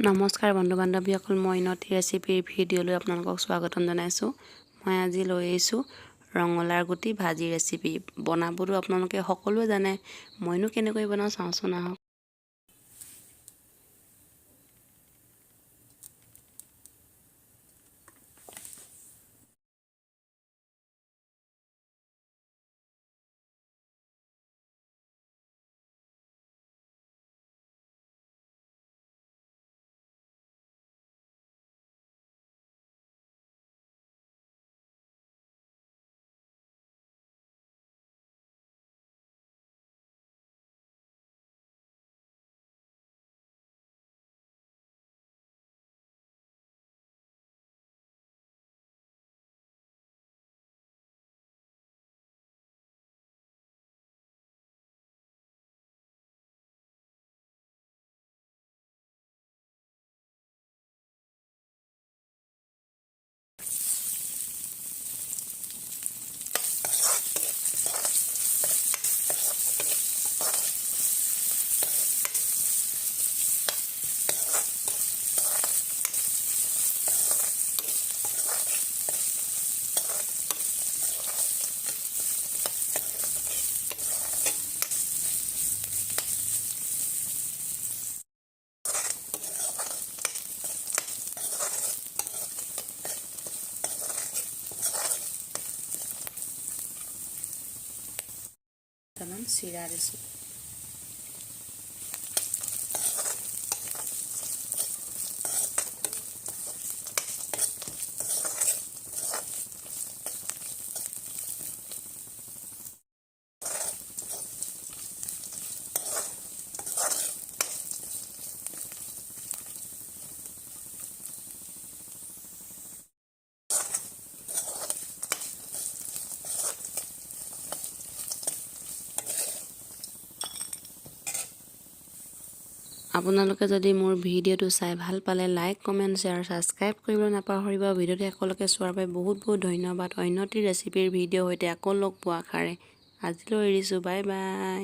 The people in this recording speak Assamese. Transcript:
নমস্কাৰ বন্ধু বান্ধৱীসকল, মই নটি ৰেচিপিৰ ভিডিঅ'লৈ আপোনালোকক স্বাগতম জনাইছোঁ। মই আজি লৈ আহিছোঁ ৰঙালাও গুটি ভাজি ৰেচিপি। বনাবতো আপোনালোকে সকলোৱে জানে, মইনো কেনেকৈ বনাওঁ চাওঁচোন আহক। চিৰা দিছোঁ। আপোনালোকে যদি মোৰ ভিডিঅ'টো চাই ভাল পালে লাইক, কমেণ্ট, শ্বেয়াৰ, ছাবস্ক্ৰাইব কৰিবলৈ নাপাহৰিব। ভিডিঅ'টো একেলগে চোৱাৰ বাবে বহুত ধন্যবাদ। অন্য এটি ৰেচিপিৰ ভিডিঅ'ৰ সৈতে আকৌ লগ পোৱা আশাৰে আজিলৈ এৰিছোঁ। Bye bye.